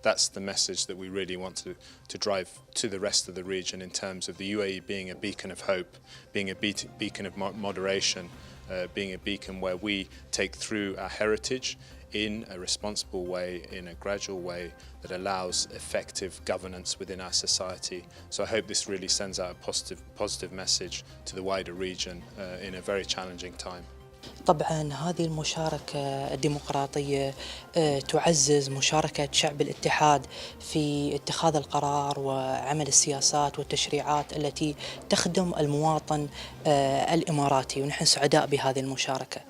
That's the message that we really want to drive to the rest of the region in terms of the UAE being a beacon of hope, being a beacon of moderation, being a beacon where we take through our heritage in a responsible way, in a gradual way that allows effective governance within our society. So I hope this really sends out a positive message to the wider region in a very challenging time. طبعا هذه المشاركة الديمقراطية تعزز مشاركة شعب الاتحاد في اتخاذ القرار وعمل السياسات والتشريعات التي تخدم المواطن الإماراتي، ونحن سعداء بهذه المشاركة.